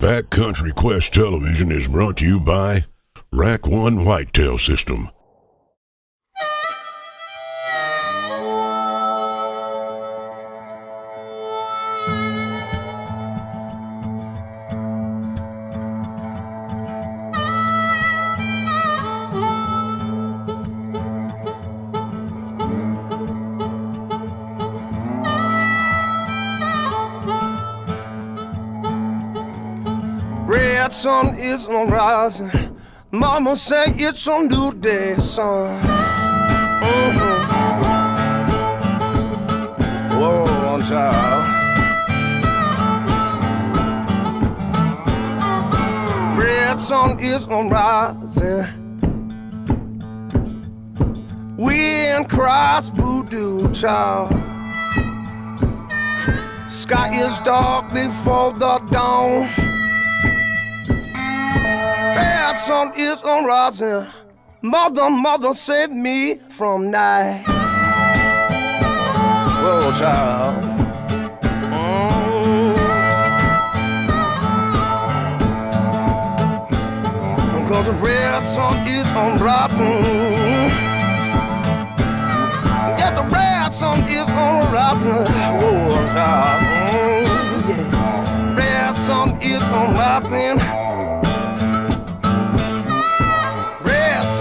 Backcountry Quest Television is brought to you by Rack One Whitetail System. Red sun is on rising. Mama say it's a new day, son. Whoa, child. Red sun is on rising. Wind cries voodoo, child. Sky is dark before the dawn. Bad sun is on rising. Mother, save me from night. Whoa, child. Cause the red sun is on rising. Yeah, the red sun is on rising. Whoa, child. Yeah. Red sun is on rising.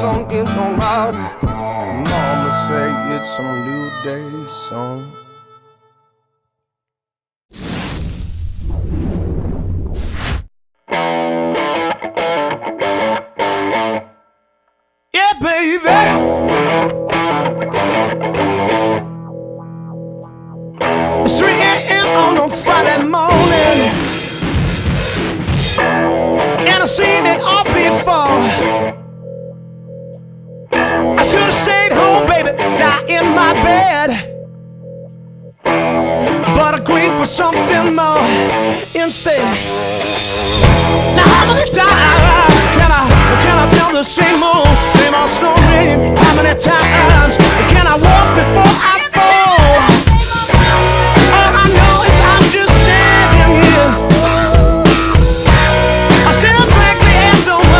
Sun is on rise. Mama say it's a new day, son. Yeah, baby. 3 a.m. on a Friday morning, and I seen it all before. I should've stayed home, baby, now in my bed, but agreed for something more instead. Now how many times can I tell the same old story? How many times can I walk before I fall? All I know is I'm just standing here. I still break the end on the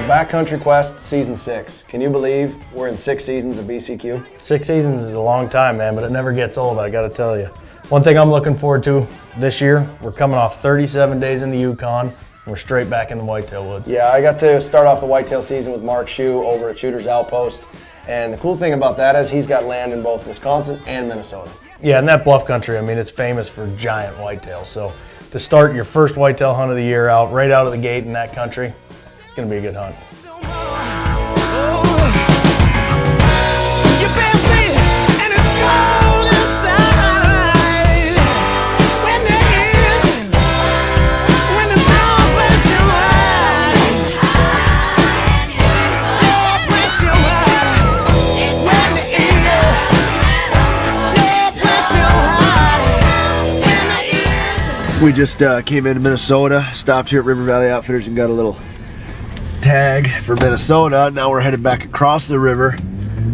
Backcountry Quest Season 6. Can you believe we're in 6 seasons of BCQ? 6 seasons is a long time, man, but it never gets old, I gotta tell you. One thing I'm looking forward to this year, we're coming off 37 days in the Yukon, and we're straight back in the whitetail woods. Yeah, I got to start off the whitetail season with Mark Schuh over at Schuhter's Outpost, and the cool thing about that is he's got land in both Wisconsin and Minnesota. Yeah, and that bluff country, I mean, it's famous for giant whitetails, so to start your first whitetail hunt of the year out, right out of the gate in that country, it's gonna be a good hunt. We just came into Minnesota, stopped here at River Valley Outfitters and got a little tag for Minnesota. Now we're headed back across the river.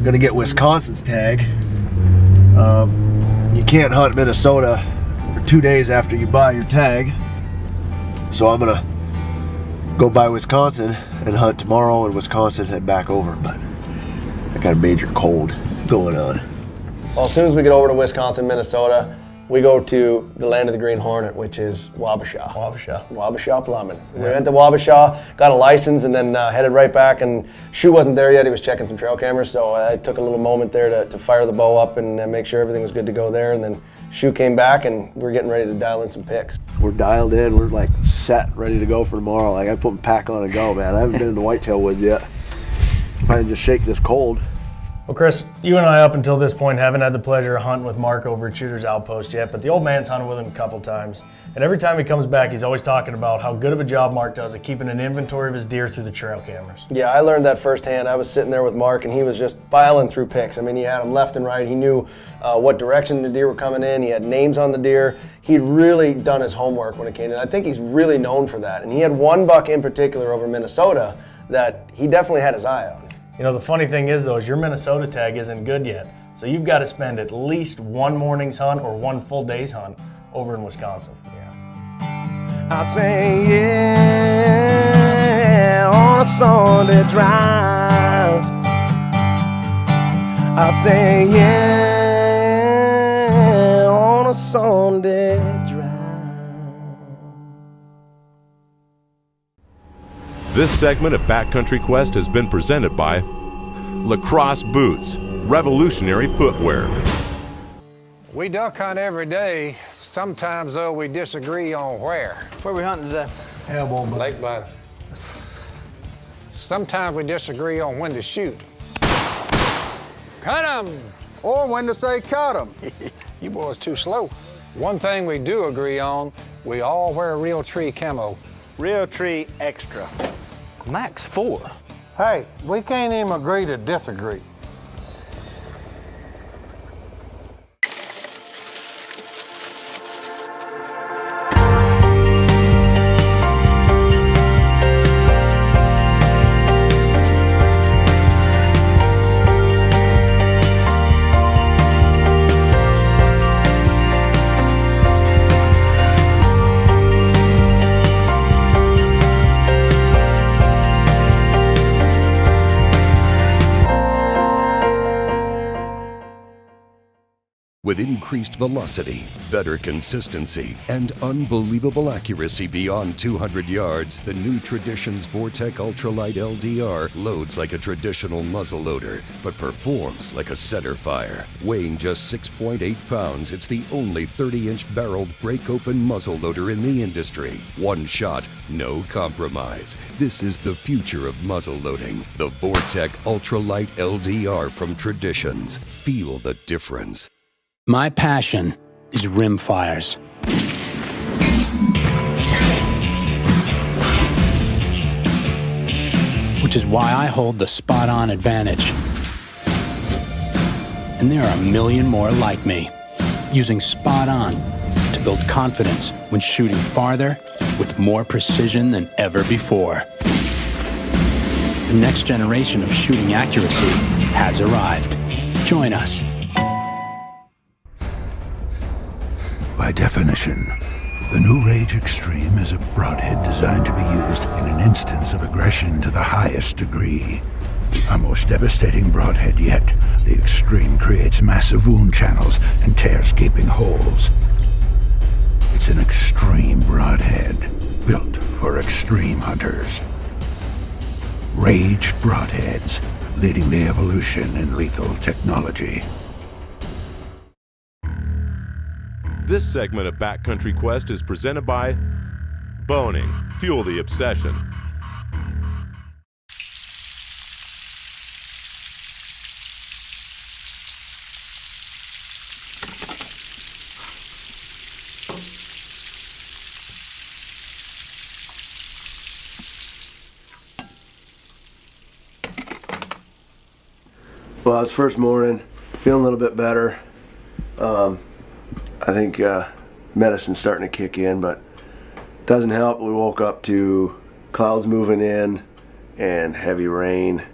Gonna get Wisconsin's tag. You can't hunt Minnesota for 2 days after you buy your tag. So I'm gonna go by Wisconsin and hunt tomorrow in Wisconsin, head back over. But I got a major cold going on. Well, as soon as we get over to Wisconsin, Minnesota, we go to the land of the Green Hornet, which is Wabasha. Wabasha Plumbing. Yeah. We went to Wabasha, got a license, and then headed right back. And Schuh wasn't there yet. He was checking some trail cameras, so I took a little moment there to fire the bow up and make sure everything was good to go there. And then Schuh came back, and we're getting ready to dial in some pics. We're dialed in. We're like set, ready to go for tomorrow. Like I put my pack on and go, man. I haven't been in the whitetail woods yet. If I can just shake this cold, Well, Chris, you and I up until this point haven't had the pleasure of hunting with Mark over at Schuhter's Outpost yet, but the old man's hunted with him a couple times. And every time he comes back, he's always talking about how good of a job Mark does at keeping an inventory of his deer through the trail cameras. Yeah, I learned that firsthand. I was sitting there with Mark, and he was just filing through pics. I mean, he had them left and right. He knew what direction the deer were coming in. He had names on the deer. He'd really done his homework when it came in. I think he's really known for that. And he had one buck in particular over Minnesota that he definitely had his eye on. You know, the funny thing is, though, is your Minnesota tag isn't good yet. So you've got to spend at least one morning's hunt or one full day's hunt over in Wisconsin. I say yeah on a Sunday drive. I say yeah on a Sunday drive. This segment of Backcountry Quest has been presented by Lacrosse Boots, revolutionary footwear. We duck hunt every day. Sometimes, though, we disagree on where. Where are we hunting today? Lake bottom. Sometimes we disagree on when to shoot. Cut 'em! Or when to say cut 'em. You boys too slow. One thing we do agree on, we all wear real tree camo. Real tree extra. Max 4. Hey, we can't even agree to disagree. With increased velocity, better consistency, and unbelievable accuracy beyond 200 yards, the new Tradition's Vortec Ultralight LDR loads like a traditional muzzleloader, but performs like a centerfire. Weighing just 6.8 pounds, it's the only 30-inch barreled break-open muzzleloader in the industry. One shot, no compromise. This is the future of muzzleloading. The Vortec Ultralight LDR from Traditions. Feel the difference. My passion is rim fires. Which is why I hold the spot-on advantage. And there are a million more like me, using spot-on to build confidence when shooting farther with more precision than ever before. The next generation of shooting accuracy has arrived. Join us. By definition, the new Rage Extreme is a broadhead designed to be used in an instance of aggression to the highest degree. Our most devastating broadhead yet, the Extreme creates massive wound channels and tears gaping holes. It's an extreme broadhead, built for extreme hunters. Rage broadheads, leading the evolution in lethal technology. This segment of Backcountry Quest is presented by Boning. Fuel the obsession. Well, it's first morning, feeling a little bit better. I think medicine's starting to kick in, but doesn't help. We woke up to clouds moving in and heavy rain.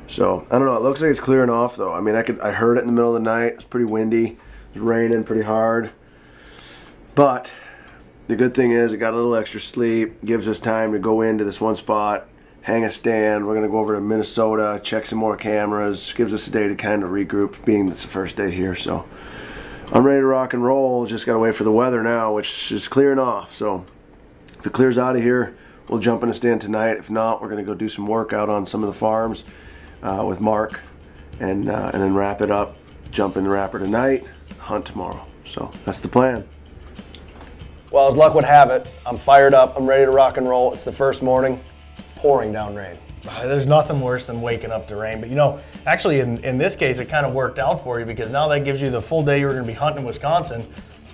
So I don't know. It looks like it's clearing off though. I mean, I heard it in the middle of the night. It's pretty windy. It was raining pretty hard. But the good thing is, it got a little extra sleep. Gives us time to go into this one spot, hang a stand. We're gonna go over to Minnesota, check some more cameras. Gives us a day to kind of regroup, being it's the first day here. So I'm ready to rock and roll. Just gotta wait for the weather now, which is clearing off. So if it clears out of here, we'll jump in a stand tonight. If not, we're gonna go do some work out on some of the farms with Mark, and then wrap it up. Jump in the wrapper tonight, hunt tomorrow. So that's the plan. Well, as luck would have it, I'm fired up. I'm ready to rock and roll. It's the first morning, pouring down rain. There's nothing worse than waking up to rain. But you know, actually in this case, it kind of worked out for you because now that gives you the full day you were going to be hunting in Wisconsin.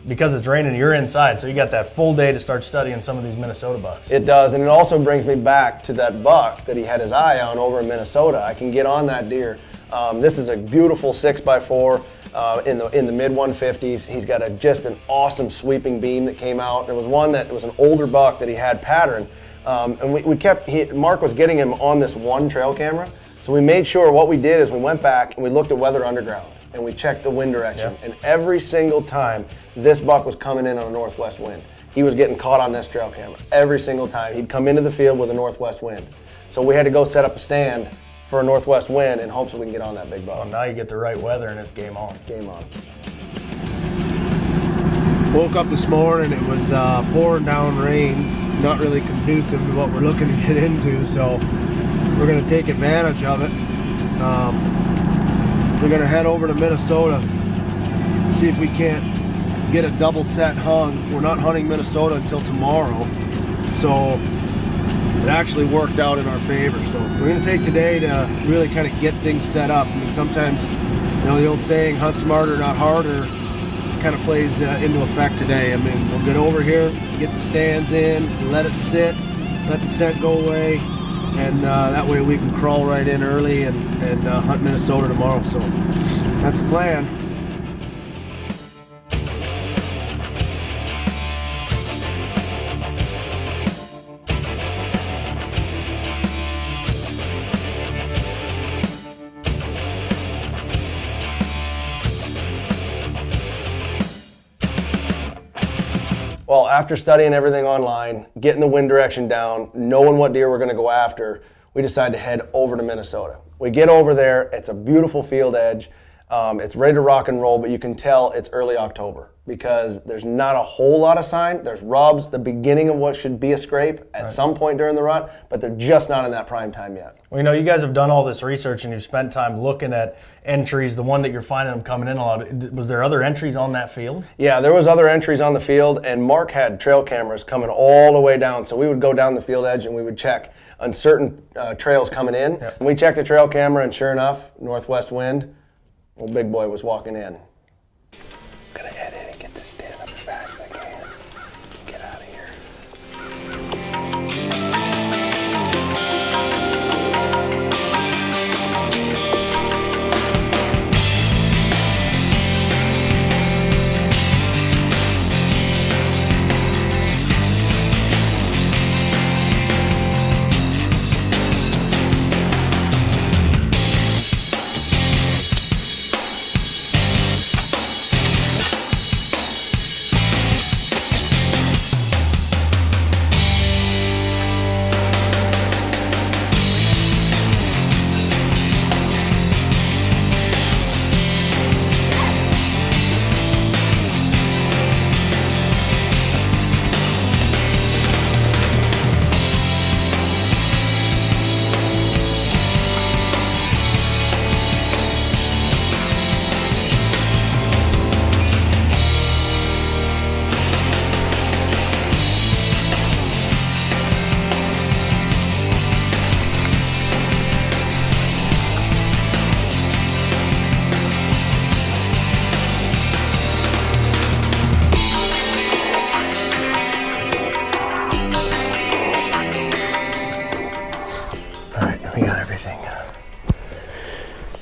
Because it's raining, you're inside, so you got that full day to start studying some of these Minnesota bucks. It does, and it also brings me back to that buck that he had his eye on over in Minnesota. I can get on that deer. This is a beautiful 6x4 in the mid 150s. He's got just an awesome sweeping beam that came out. There was one that was an older buck that he had pattern, and Mark was getting him on this one trail camera. So we made sure what we did is we went back and we looked at Weather Underground. And we checked the wind direction, and every single time this buck was coming in on a northwest wind, he was getting caught on this trail camera. Every single time. He'd come into the field with a northwest wind. So we had to go set up a stand for a northwest wind in hopes that we can get on that big buck. Well, now you get the right weather and it's game on. Game on. Woke up this morning, it was pouring down rain, not really conducive to what we're looking to get into, so we're going to take advantage of it. We're going to head over to Minnesota, see if we can't get a double set hung. We're not hunting Minnesota until tomorrow, so it actually worked out in our favor. So we're going to take today to really kind of get things set up. I mean, sometimes, you know, the old saying, hunt smarter, not harder, kind of plays into effect today. I mean, we'll get over here, get the stands in, let it sit, let the scent go away, and that way we can crawl right in early and hunt Minnesota tomorrow. So that's the plan. Well, after studying everything online, getting the wind direction down, knowing what deer we're going to go after, we decided to head over to Minnesota. We get over there, it's a beautiful field edge. It's ready to rock and roll, but you can tell it's early October because there's not a whole lot of sign. There's rubs, the beginning of what should be a scrape at some point during the rut, but they're just not in that prime time yet. Well, you know, you guys have done all this research and you've spent time looking at entries, the one that you're finding them coming in a lot. Was there other entries on that field? Yeah, there was other entries on the field, and Mark had trail cameras coming all the way down. So we would go down the field edge and we would check on certain trails coming in. Yep. And we checked the trail camera, and sure enough, northwest wind, old big boy was walking in. I'm gonna head in and get this stand up as fast as I can. Get out of here.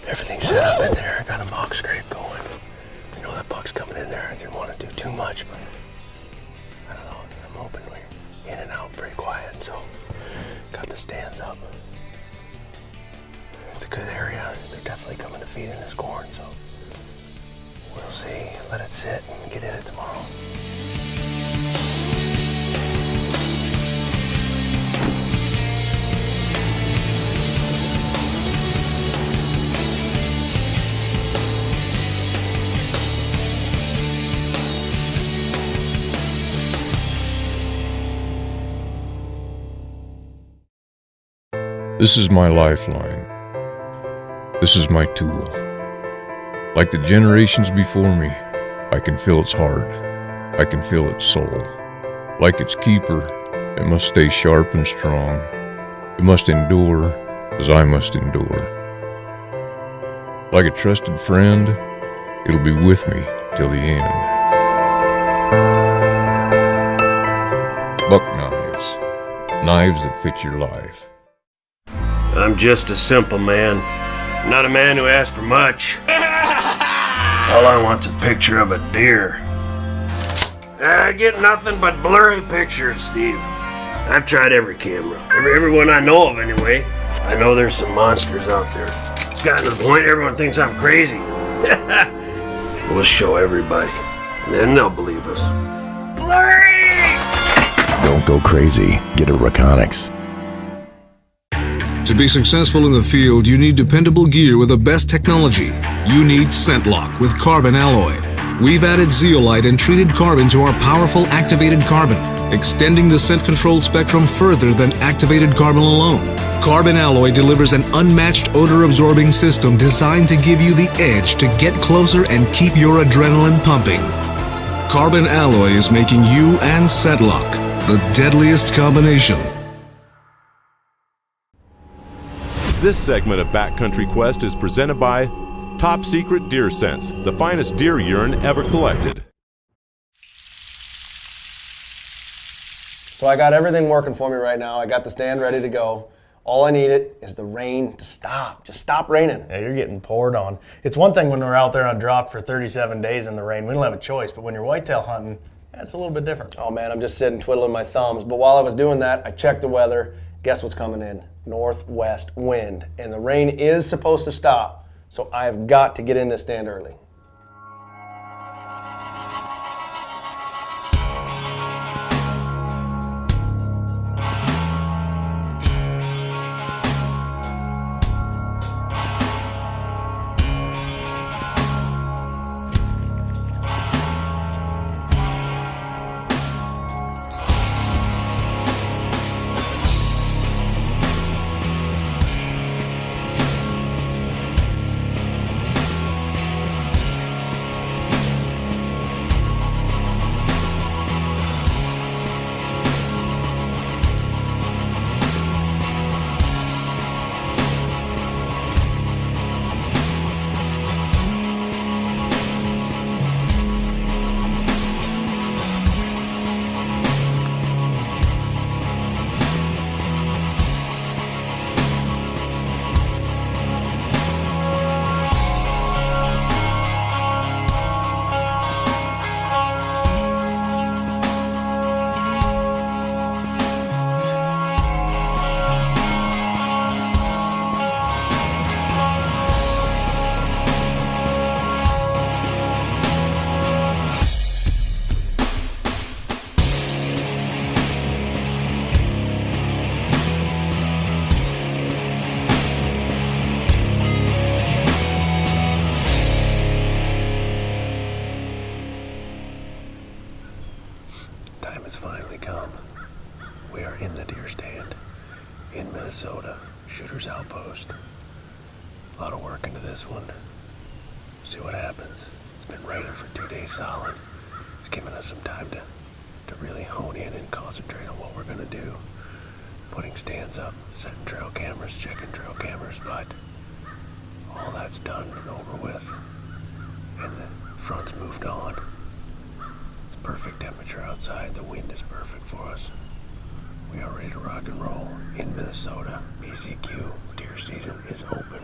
Everything's set up in there. I got a mock scrape going. You know that buck's coming in there. I didn't want to do too much, but I don't know. I'm hoping we're in and out pretty quiet. So got the stands up. It's a good area. They're definitely coming to feed in this corn. So we'll see. Let it sit and get in it tomorrow. This is my lifeline. This is my tool. Like the generations before me, I can feel its heart. I can feel its soul. Like its keeper, it must stay sharp and strong. It must endure as I must endure. Like a trusted friend, it'll be with me till the end. Buck knives, knives that fit your life. I'm just a simple man, not a man who asks for much. All I want's a picture of a deer. I get nothing but blurry pictures, Steve. I've tried every camera, every one I know of anyway. I know there's some monsters out there. It's gotten to the point everyone thinks I'm crazy. We'll show everybody, and then they'll believe us. Blurry! Don't go crazy. Get a Reconyx. To be successful in the field, you need dependable gear with the best technology. You need Scent Lock with carbon alloy. We've added zeolite and treated carbon to our powerful activated carbon, extending the scent control spectrum further than activated carbon alone. Carbon alloy delivers an unmatched odor-absorbing system designed to give you the edge to get closer and keep your adrenaline pumping. Carbon alloy is making you and Scent Lock the deadliest combination. This segment of Backcountry Quest is presented by Top Secret Deer Scents, the finest deer urine ever collected. So I got everything working for me right now. I got the stand ready to go. All I needed is the rain to stop. Just stop raining. Yeah, you're getting poured on. It's one thing when we're out there on drop for 37 days in the rain. We don't have a choice. But when you're whitetail hunting, that's a little bit different. Oh, man, I'm just sitting twiddling my thumbs. But while I was doing that, I checked the weather. Guess what's coming in? Northwest wind. And the rain is supposed to stop. So I've got to get in this stand early. Time has finally come. We are in the deer stand in Minnesota, Schuhter's Outpost. A lot of work into this one. See what happens. It's been raining for 2 days solid. It's given us some time to really hone in and concentrate on what we're gonna do. Putting stands up, setting trail cameras, checking trail cameras, but all that's done and over with. And the front's moved on. It's perfect temperature outside. The wind is perfect for us. We are ready to rock and roll in Minnesota. BCQ deer season is open.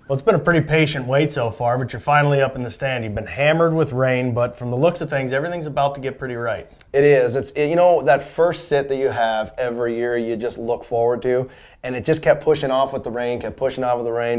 Well, it's been a pretty patient wait so far, but you're finally up in the stand. You've been hammered with rain, but from the looks of things, everything's about to get pretty right. It is. You know, that first sit that you have every year, you just look forward to, and it just kept pushing off with the rain,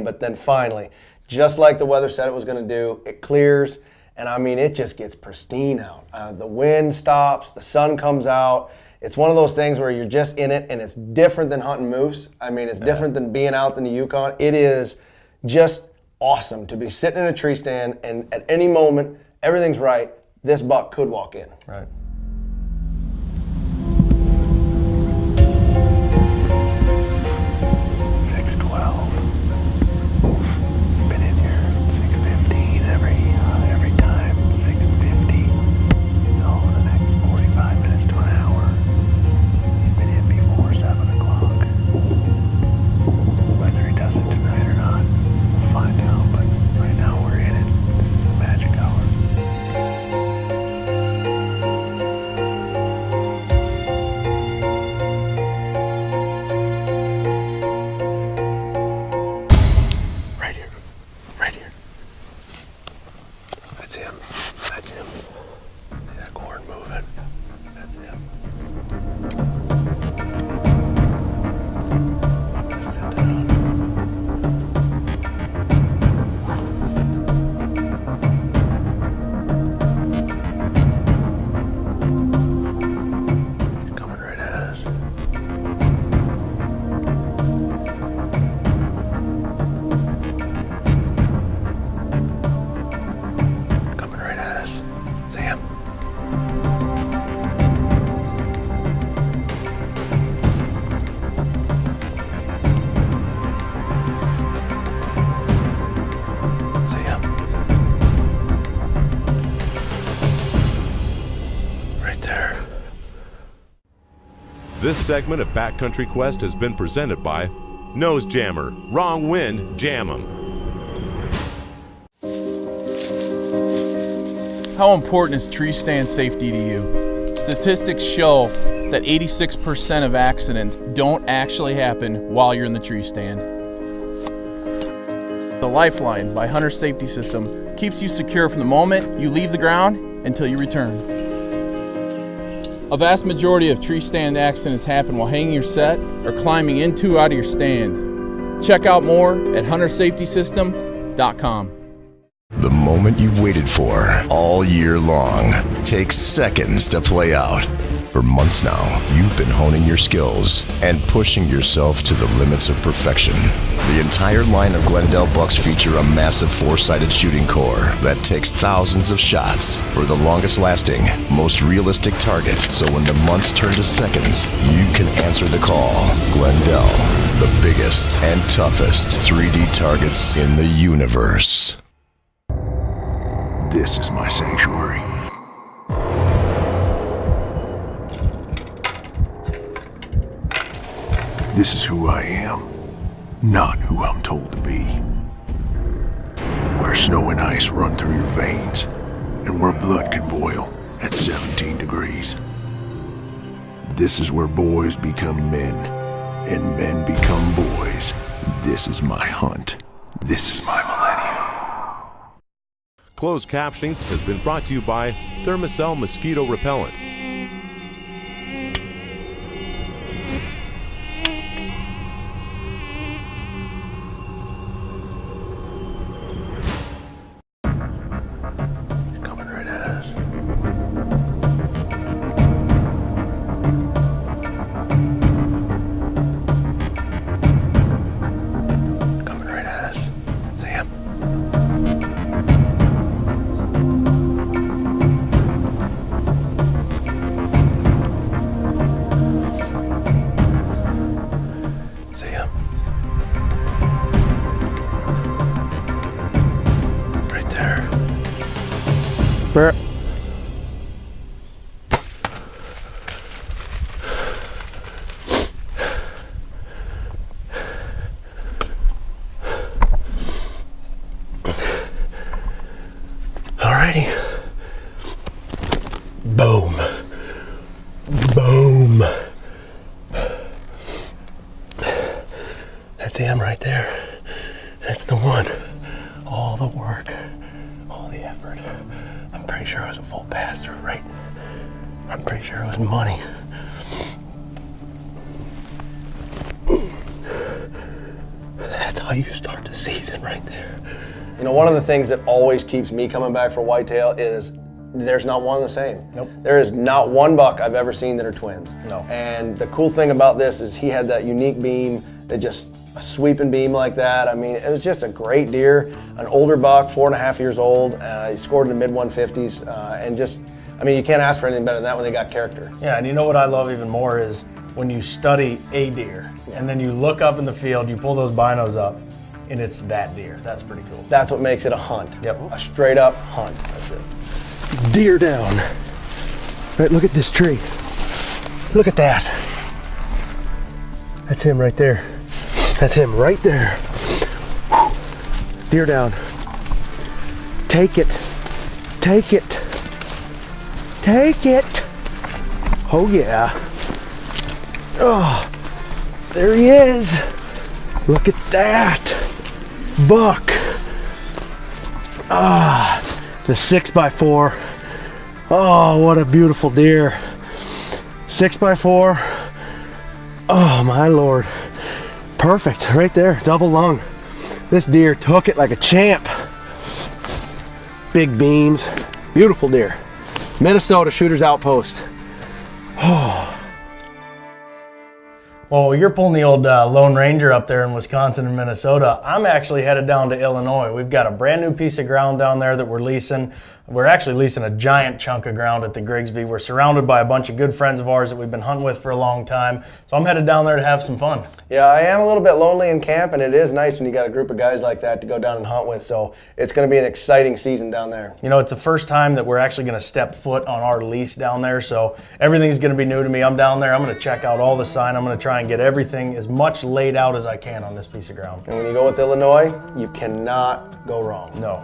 but then finally, just like the weather said it was going to do, it clears, and I mean, it just gets pristine out. The wind stops, the sun comes out. It's one of those things where you're just in it, and it's different than hunting moose. I mean, it's different than being out in the Yukon. It is just awesome to be sitting in a tree stand, and at any moment, everything's right, this buck could walk in. Right. Every time, 6:15, so the next 45 minutes to an hour, he's been in me That's him. See that corn moving? That's him. Sit down. He's coming right at us. Coming right at us. See him? See him? Right there. This segment of Backcountry Quest has been presented by Nose Jammer. Wrong wind, jam 'em. How important is tree stand safety to you? Statistics show that 86% of accidents don't actually happen while you're in the tree stand. The Lifeline by Hunter Safety System keeps you secure from the moment you leave the ground until you return. A vast majority of tree stand accidents happen while hanging your set or climbing into or out of your stand. Check out more at huntersafetysystem.com. The moment you've waited for all year long takes seconds to play out. For months now, you've been honing your skills and pushing yourself to the limits of perfection. The entire line of Glendale bucks feature a massive four-sided shooting core that takes thousands of shots for the longest-lasting, most realistic target. So when the months turn to seconds, you can answer the call. Glendale, the biggest and toughest 3D targets in the universe. This is my sanctuary. This is who I am, not who I'm told to be. Where snow and ice run through your veins, and where blood can boil at 17 degrees. This is where boys become men, and men become boys. This is my hunt. This is my millennium. Closed captioning has been brought to you by Thermacell Mosquito Repellent. Coming right at us. Coming right at us. See him? See him? Right there. Brett. Alrighty. Boom. Boom. That's him right there. That's the one. All the work, all the effort. I'm pretty sure it was a full pass-through, right? I'm pretty sure it was money. That's how you start the season right there. You know, one of the things that always keeps me coming back for whitetail is there's not one the same. Nope. There is not one buck I've ever seen that are twins. No. And the cool thing about this is he had that unique beam, that just a sweeping beam like that. I mean, it was just a great deer, an older buck, 4.5 years old. He scored in the mid 150s, and just, I mean, you can't ask for anything better than that when they got character. Yeah, and you know what I love even more is when you study a deer and then you look up in the field, you pull those binos up, and it's that deer. That's pretty cool. That's what makes it a hunt. Yep. A straight up hunt. That's it. Deer down. Right, look at this tree. Look at that. That's him right there. That's him right there. Deer down. Take it. Take it. Take it. Oh yeah. Oh, there he is. Look at that. Buck. Ah, the 6x4 Oh, what a beautiful deer. 6x4. Oh my Lord. Perfect, right there, double lung. This deer took it like a champ. Big beams, beautiful deer. Minnesota Schuhter's Outpost. Oh. Well, you're pulling the old Lone Ranger up there in Wisconsin and Minnesota. I'm actually headed down to Illinois. We've got a brand new piece of ground down there that we're leasing. We're actually leasing a giant chunk of ground at the Grigsby. We're surrounded by a bunch of good friends of ours that we've been hunting with for a long time. So I'm headed down there to have some fun. Yeah, I am a little bit lonely in camp, and it is nice when you got a group of guys like that to go down and hunt with. So it's going to be an exciting season down there. You know, it's the first time that we're actually going to step foot on our lease down there. So everything's going to be new to me. I'm down there. I'm going to check out all the sign. I'm going to try and get everything as much laid out as I can on this piece of ground. And when you go with Illinois, you cannot go wrong. No.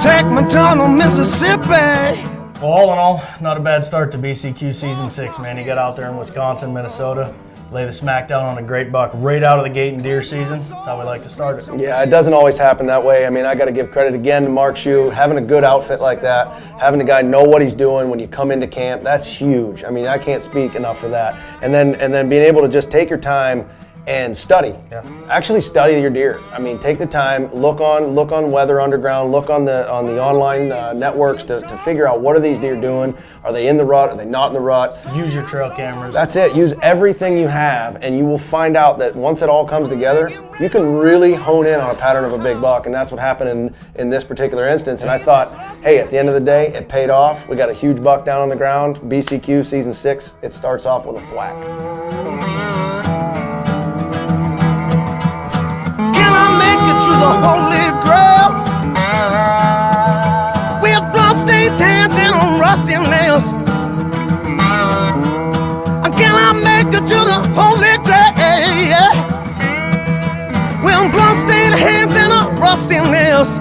Take me down to Mississippi. Well, all in all, not a bad start to BCQ Season 6, man. You got out there in Wisconsin, Minnesota, lay the smack down on a great buck right out of the gate in deer season. That's how we like to start it. Yeah, it doesn't always happen that way. I mean, I got to give credit again to Mark Schuh. Having a good outfit like that, having the guy know what he's doing when you come into camp, that's huge. I mean, I can't speak enough for that. And then being able to just take your time and study. Yeah. Actually study your deer. I mean, take the time, look on Weather Underground, look on the online networks to figure out what are these deer doing. Are they in the rut? Are they not in the rut? Use your trail cameras. That's it. Use everything you have, and you will find out that once it all comes together, you can really hone in on a pattern of a big buck, and that's what happened in this particular instance. And I thought, hey, at the end of the day, it paid off. We got a huge buck down on the ground. BCQ Season 6, it starts off with a thwack. To the Holy Grail with bloodstained hands and rusty nails. Can I make it to the Holy Grail with bloodstained hands and rusty nails?